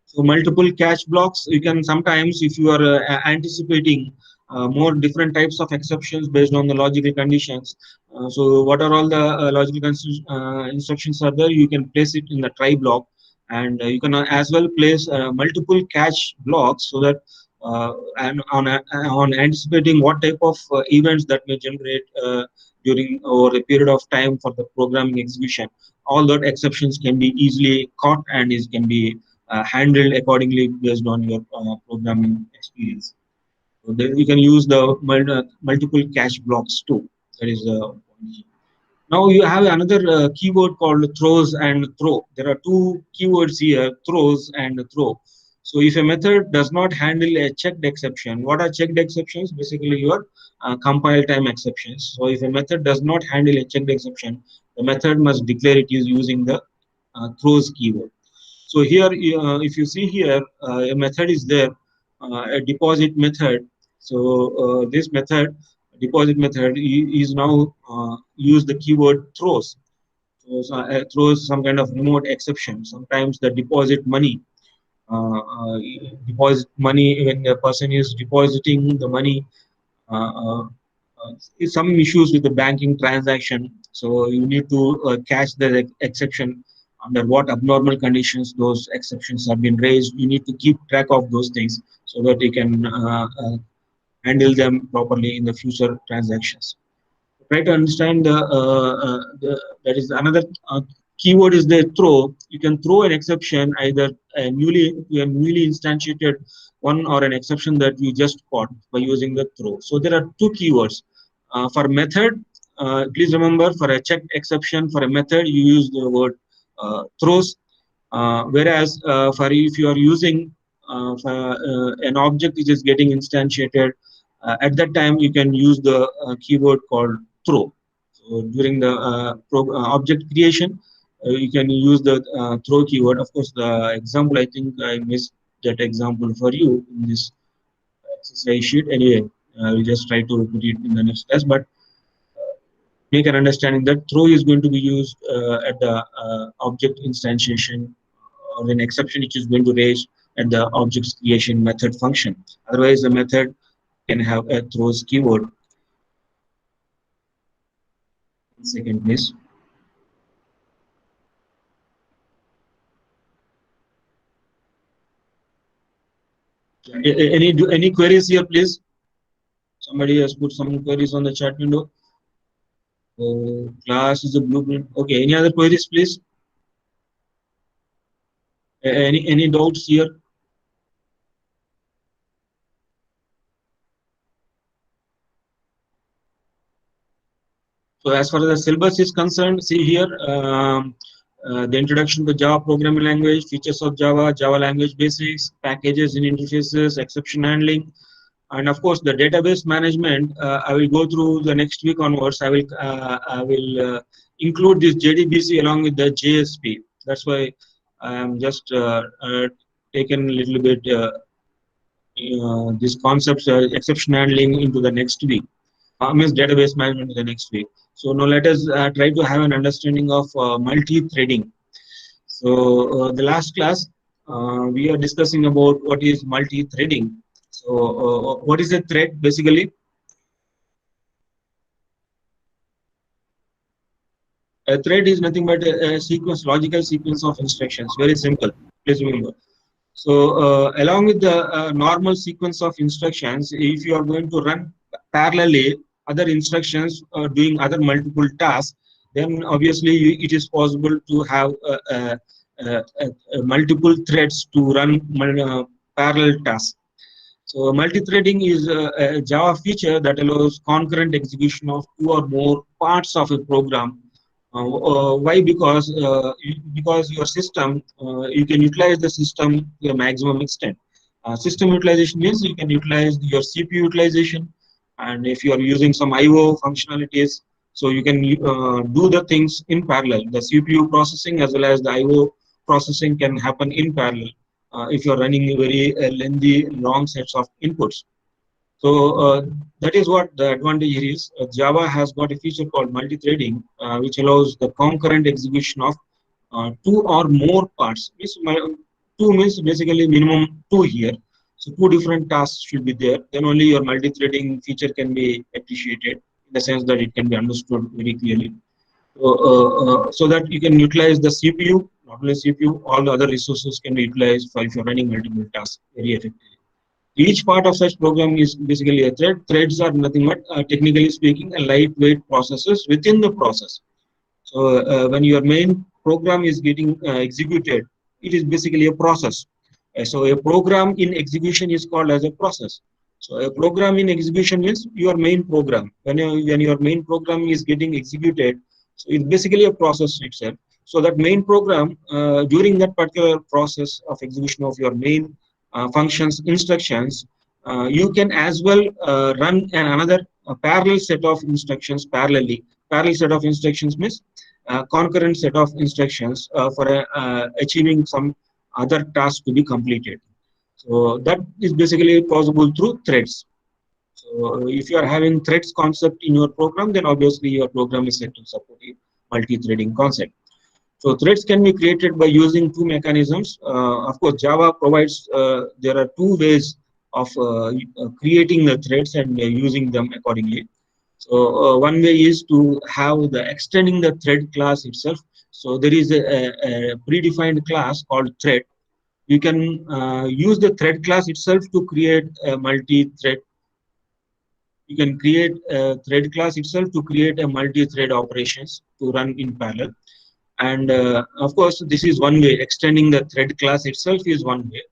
so multiple catch blocks, you can sometimes, if you are anticipating more different types of exceptions based on the logical conditions. So what are all the instructions are there? You can place it in the try block, and you can as well place multiple catch blocks, so that and on anticipating what type of events that may generate during over a period of time for the programming execution. All that exceptions can be easily caught and is can be handled accordingly based on your programming experience. So then you can use the multiple catch blocks too. That is now you have another keyword called throws and throw. There are two keywords here, throws and throw. So if a method does not handle a checked exception, what are checked exceptions? Basically your compile time exceptions. So if a method does not handle a checked exception, the method must declare it is using the throws keyword. So here, if you see here, a method is there, a deposit method. So this method, deposit method, is now use the keyword throws. So throws some kind of remote exception. Sometimes the uh, uh, deposit money when a person is depositing the money. Uh, uh, some issues with the banking transaction. So you need to catch the exception under what abnormal conditions those exceptions have been raised. You need to keep track of those things so that you can handle them properly in the future transactions. Try to understand that is another keyword is the throw. You can throw an exception either a newly instantiated one or an exception that you just caught by using the throw. So there are two keywords for method. Please remember, for a checked exception for a method you use the word throws, whereas for if you are using for, an object which is getting instantiated, at that time you can use the keyword called throw. So during the object creation, you can use the throw keyword. Of course, the example, I think I missed that example for you in this exercise sheet. Anyway, we just try to put it in the next test, but make an understanding that throw is going to be used at the object instantiation, or an exception which is going to raise at the object's creation method function. Otherwise, the method can have a throws keyword. One second, please. Any queries here, please? Somebody has put some queries on the chat window. Class is a blueprint. Okay. Any other queries, please? Any doubts here? So as far as the syllabus is concerned, see here, the introduction to Java programming language, features of Java, Java language basics, packages and interfaces, exception handling, and of course the database management. I will go through the next week onwards. I will include this JDBC along with the JSP. That's why I am just taken a little bit these concepts, exception handling, into the next week. Means database management in the next week. So now let us try to have an understanding of multi-threading. So the last class we are discussing about what is multi-threading. So what is a thread basically? A thread is nothing but a sequence, logical sequence of instructions. Very simple. Please remember. So along with the normal sequence of instructions, if you are going to run parallelly other instructions doing other multiple tasks, then obviously it is possible to have multiple threads to run parallel tasks. So multi-threading is a Java feature that allows concurrent execution of two or more parts of a program. Why? Because your system, you can utilize the system to a maximum extent. System utilization means you can utilize your CPU utilization, and if you are using some I/O functionalities, so you can do the things in parallel. The CPU processing as well as the I/O processing can happen in parallel if you are running very lengthy, long sets of inputs. So that is what the advantage here is. Java has got a feature called multi-threading, which allows the concurrent execution of two or more parts. Two means basically minimum two here. So two different tasks should be there. Then only your multi-threading feature can be appreciated in the sense that it can be understood very clearly. So that you can utilize the CPU, not only CPU, all the other resources can be utilized for if you're running multiple tasks very effectively. Each part of such program is basically a thread. Threads are nothing but, technically speaking, a lightweight processes within the process. So when your main program is getting executed, it is basically a process. So a program in execution is called as a process. So a program in execution means your main program. When your main program is getting executed, so it's basically a process itself. So that main program, during that particular process of execution of your main functions, instructions, you can as well run another parallel set of instructions parallelly. Parallel set of instructions means concurrent set of instructions for achieving some other task to be completed. So that is basically possible through threads. So if you are having threads concept in your program, then obviously your program is set to support a multi-threading concept. So threads can be created by using two mechanisms. Of course, Java provides, there are two ways of creating the threads and using them accordingly. So one way is to have the extending the thread class itself. So there is a predefined class called thread. You can use the thread class itself to create a multi-thread. You can create a thread class itself to create a multi-thread operations to run in parallel. And of course, this is one way. Extending the thread class itself is one way.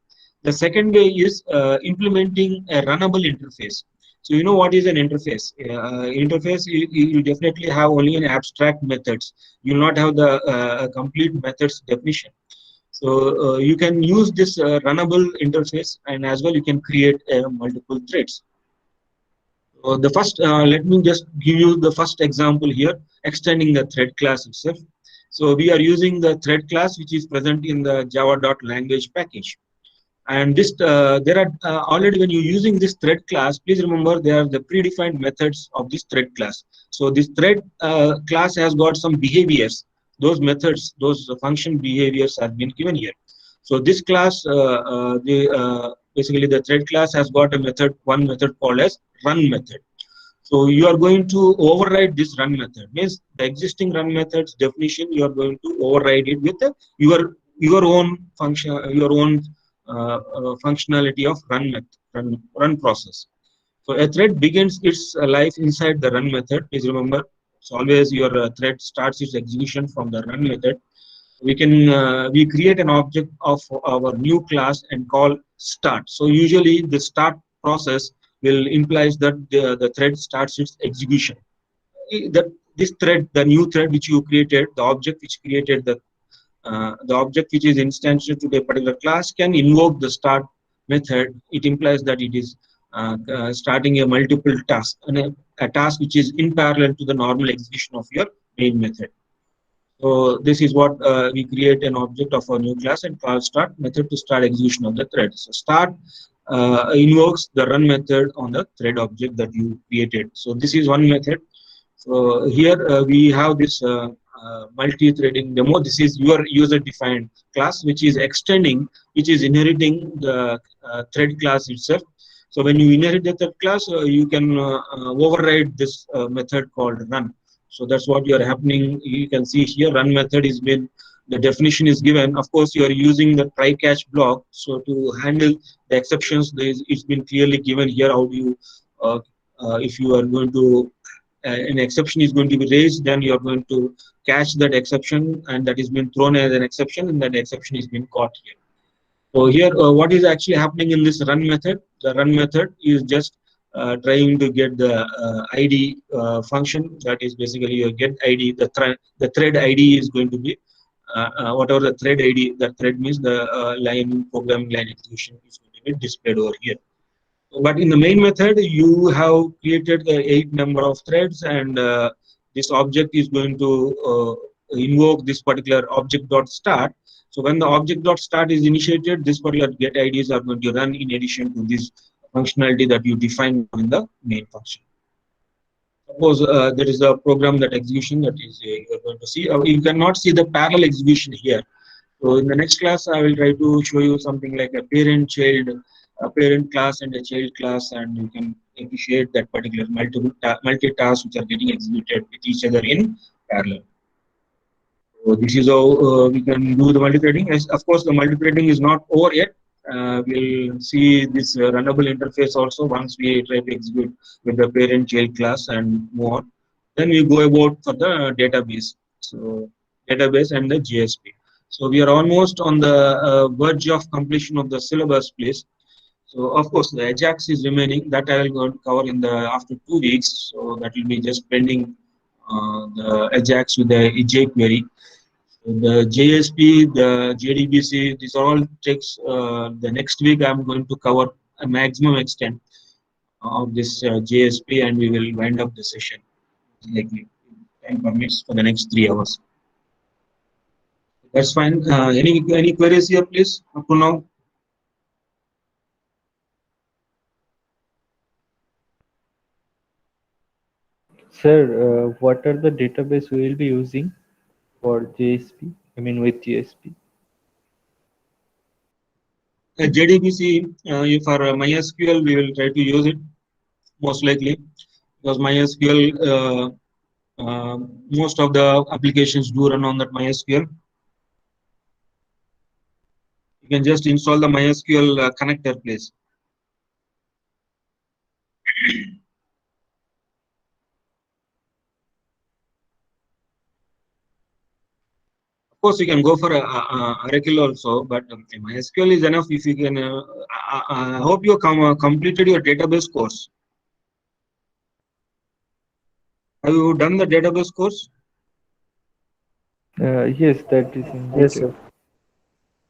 The second way is implementing a runnable interface. So you know what is an interface? Interface, you definitely have only an abstract methods. You will not have the complete methods definition. So you can use this runnable interface, and as well you can create multiple threads. The first, let me just give you the first example here, extending the thread class itself. So we are using the thread class, which is present in the java.language package. And this, there are already, when you're using this thread class, please remember there are the predefined methods of this thread class. So this thread class has got some behaviors. Those methods, those function behaviors have been given here. So this class, basically the thread class has got a method, one method called as run method. So you are going to override this run method. Means the existing run method's definition, you are going to override it with your own function, your own functionality of run process. So a thread begins its life inside the run method. Please remember, it's always your thread starts its execution from the run method. We create an object of our new class and call start. So usually the start process will implies that the thread starts its execution. This thread, the new thread which you created, the object which created the object which is instantiated to a particular class can invoke the start method. It implies that it is starting a multiple task, and a task which is in parallel to the normal execution of your main method. So this is what we create an object of a new class and call start method to start execution of the thread. So start invokes the run method on the thread object that you created. So this is one method. So here we have this multi-threading demo. This is your user-defined class, which is extending, which is inheriting the thread class itself. So when you inherit the thread class, you can override this method called run. So that's what you are happening. You can see here run method is been, the definition is given. Of course, you are using the try catch block. So to handle the exceptions, it's been clearly given here. How do you, if you are going to, an exception is going to be raised, then you are going to catch that exception, and that is been thrown as an exception, and that exception is been caught here. So here, what is actually happening in this run method? The run method is just trying to get the ID function. That is basically your get ID. The thread ID is going to be whatever the thread ID. The thread means the line programming line execution is going to be displayed over here. But in the main method, you have created the 8 number of threads, and this object is going to invoke this particular object.start. So when the object.start is initiated, this particular get IDs are going to run in addition to this functionality that you define in the main function. Suppose there is a program that execution that is you're going to see. You cannot see the parallel execution here. So in the next class, I will try to show you something like a parent class and a child class, and you can appreciate that particular multi-task which are getting executed with each other in parallel. So this is how we can do the multi-threading. Yes, of course, the multi-threading is not over yet. We'll see this runnable interface also once we try to execute with the parent-child class and move on. Then we go about for the database. So database and the GSP. So we are almost on the verge of completion of the syllabus, please. So of course the Ajax is remaining. That I will go to cover in the after 2 weeks. So that will be just pending the Ajax with the jQuery. The JSP, the JDBC, these are all takes the next week. I'm going to cover a maximum extent of this JSP, and we will wind up the session likely time permits for the next 3 hours. That's fine. Any queries here, please? Up to now. Sir, what are the database we will be using for JSP? I mean with JSP. JDBC for MySQL, we will try to use it most likely because MySQL, most of the applications do run on that MySQL. You can just install the MySQL connector, please. Of course, you can go for Oracle also, but MySQL is enough if you can. I hope you completed your database course. Have you done the database course? Yes, that is in Yes, detail. sir.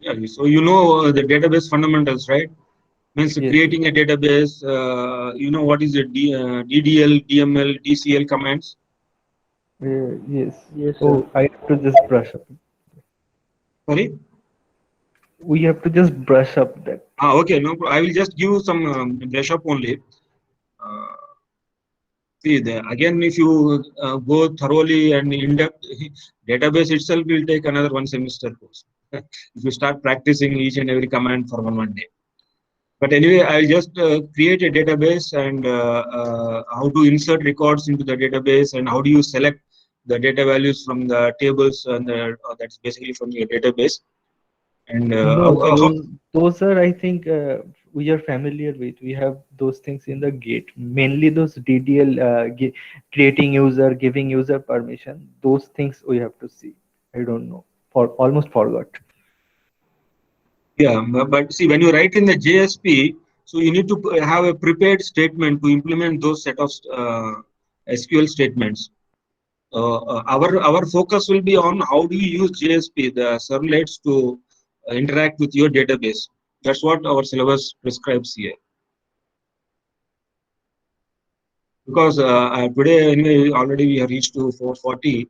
Yeah, so you know the database fundamentals, right? Means Yes. creating a database. You know what is the DDL, DML, DCL commands? Yes. Yes, sir. Oh, I have to just brush up. Sorry. We have to just brush up that. Okay. No, I will just give you some brush up only. See, again, if you go thoroughly and in depth, database itself will take another 1 semester course. If you start practicing each and every command for one day. But anyway, I'll just create a database and how to insert records into the database and how do you select the data values from the tables and that's basically from your database. And No, those are, I think, we are familiar with. We have those things in the gate. Mainly those DDL, creating user, giving user permission. Those things we have to see. I don't know. Almost forgot. yeah, but see, when you write in the JSP, so you need to have a prepared statement to implement those set of SQL statements. Our focus will be on how do you use JSP, the servlets, to interact with your database. That's what our syllabus prescribes here. Because today anyway, already we have reached to 4:40.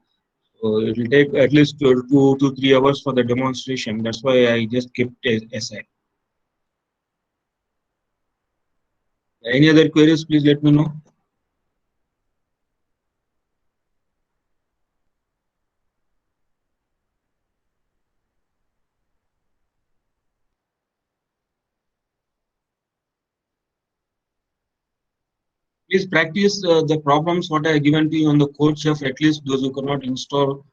So it will take at least 2 to 3 hours for the demonstration. That's why I just kept it aside. Any other queries, please let me know. Please practice the problems what I have given to you on the code chef, at least those who cannot install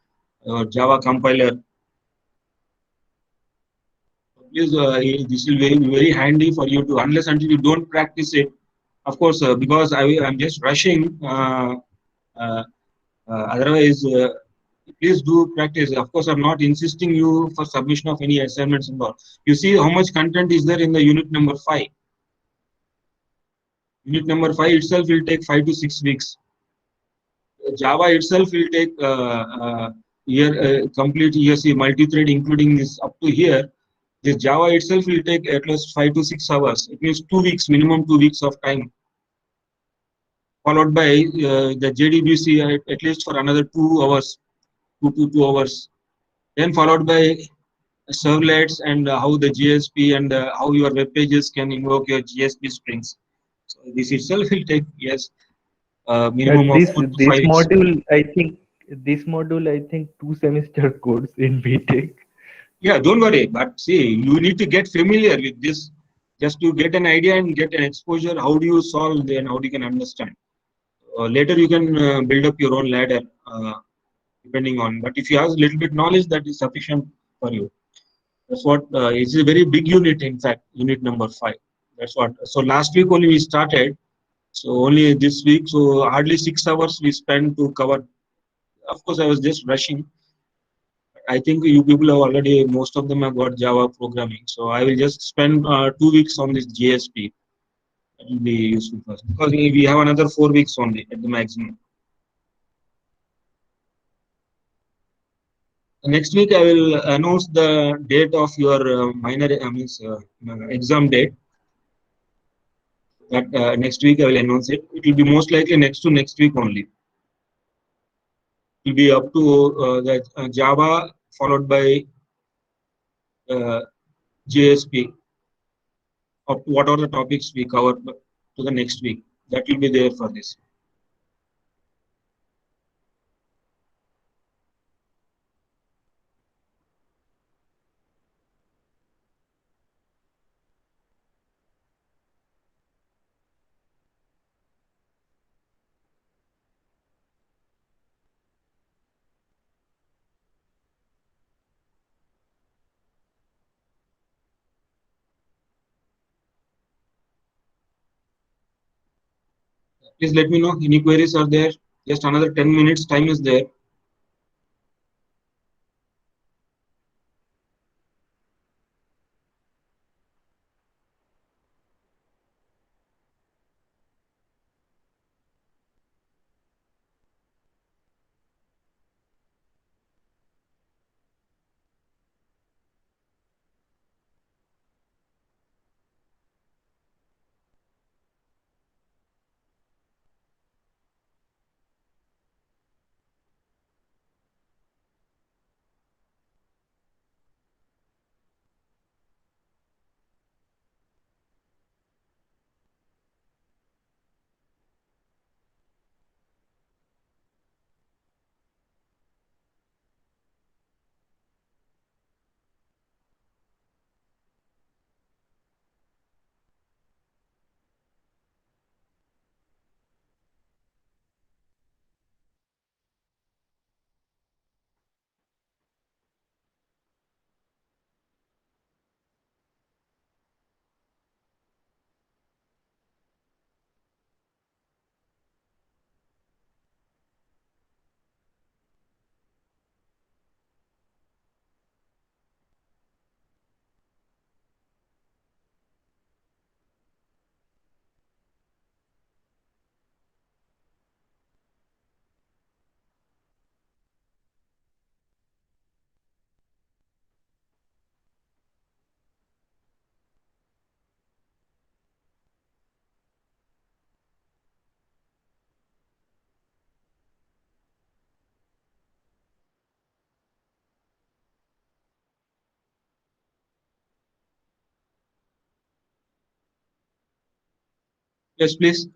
Java compiler. Please, this will be very handy for you to, unless until you don't practice it. Of course, because I'm just rushing. Otherwise, please do practice. Of course, I'm not insisting you for submission of any assignments and all. You see how much content is there in the unit number 5. Unit number 5 itself will take 5 to 6 weeks. Java itself will take complete ESC multi-thread, including this up to here. This Java itself will take at least 5 to 6 hours. It means 2 weeks, minimum 2 weeks of time. Followed by the JDBC at least for another 2 hours, 2 to 2 hours. Then followed by servlets and how the JSP and how your web pages can invoke your GSP strings. So this itself will take, yes, minimum of This 4 to 5 weeks. module, I think this module, I think 2 semester course in BTech. Yeah, don't worry. But see, you need to get familiar with this just to get an idea and get an exposure. How do you solve, then how do you can understand? Later, you can build up your own ladder, depending on. But if you have a little bit knowledge, that is sufficient for you. That's what it's a very big unit. In fact, unit number 5. That's what. So last week only we started. So only this week. So hardly 6 hours we spent to cover. Of course, I was just rushing. I think you people have already, most of them have got Java programming. So I will just spend 2 weeks on this JSP. That will be useful for us because we have another 4 weeks only at the maximum. Next week I will announce the date of your minor means exam date. That next week I will announce it. It will be most likely next to next week only. It will be up to the Java followed by uh, JSP. Of what are the topics we cover to the next week. That will be there for this. Please let me know any queries are there. Just another 10 minutes time is there. Yes, please.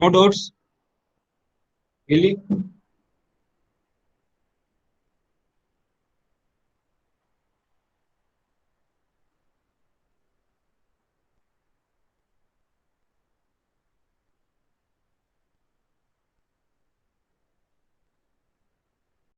No doubts. Really?